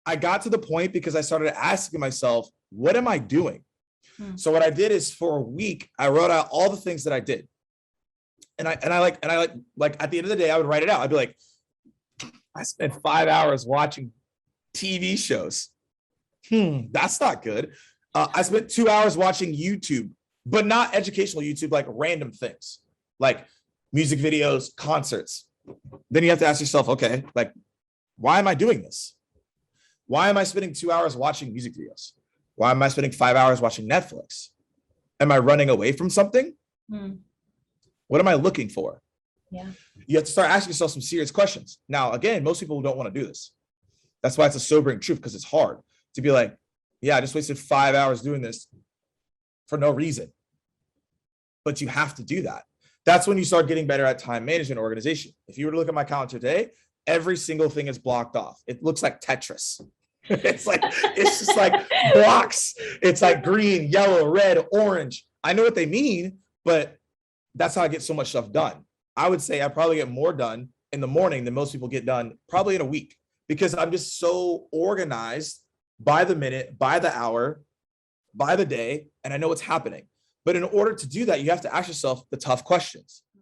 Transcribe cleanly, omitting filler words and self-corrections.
I got to the point because I started asking myself, what am I doing? So what I did is for a week, I wrote out all the things that I did. And I at the end of the day, I would write it out. I'd be like, I spent 5 hours watching TV shows. That's not good. I spent 2 hours watching YouTube, but not educational YouTube, like random things, like music videos, concerts. Then you have to ask yourself, okay, like, why am I doing this? Why am I spending 2 hours watching music videos? Why am I spending 5 hours watching Netflix? Am I running away from something? What am I looking for? Yeah. You have to start asking yourself some serious questions. Now, again, most people don't want to do this. That's why it's a sobering truth, because it's hard to be like, yeah, I just wasted 5 hours doing this for no reason. But you have to do that. That's when you start getting better at time management organization. If you were to look at my calendar today, every single thing is blocked off. It looks like Tetris. It's just like blocks. It's like green, yellow, red, orange. I know what they mean, but that's how I get so much stuff done. I would say I probably get more done in the morning than most people get done probably in a week, because I'm just so organized by the minute, by the hour, by the day, and I know what's happening. But in order to do that, you have to ask yourself the tough questions.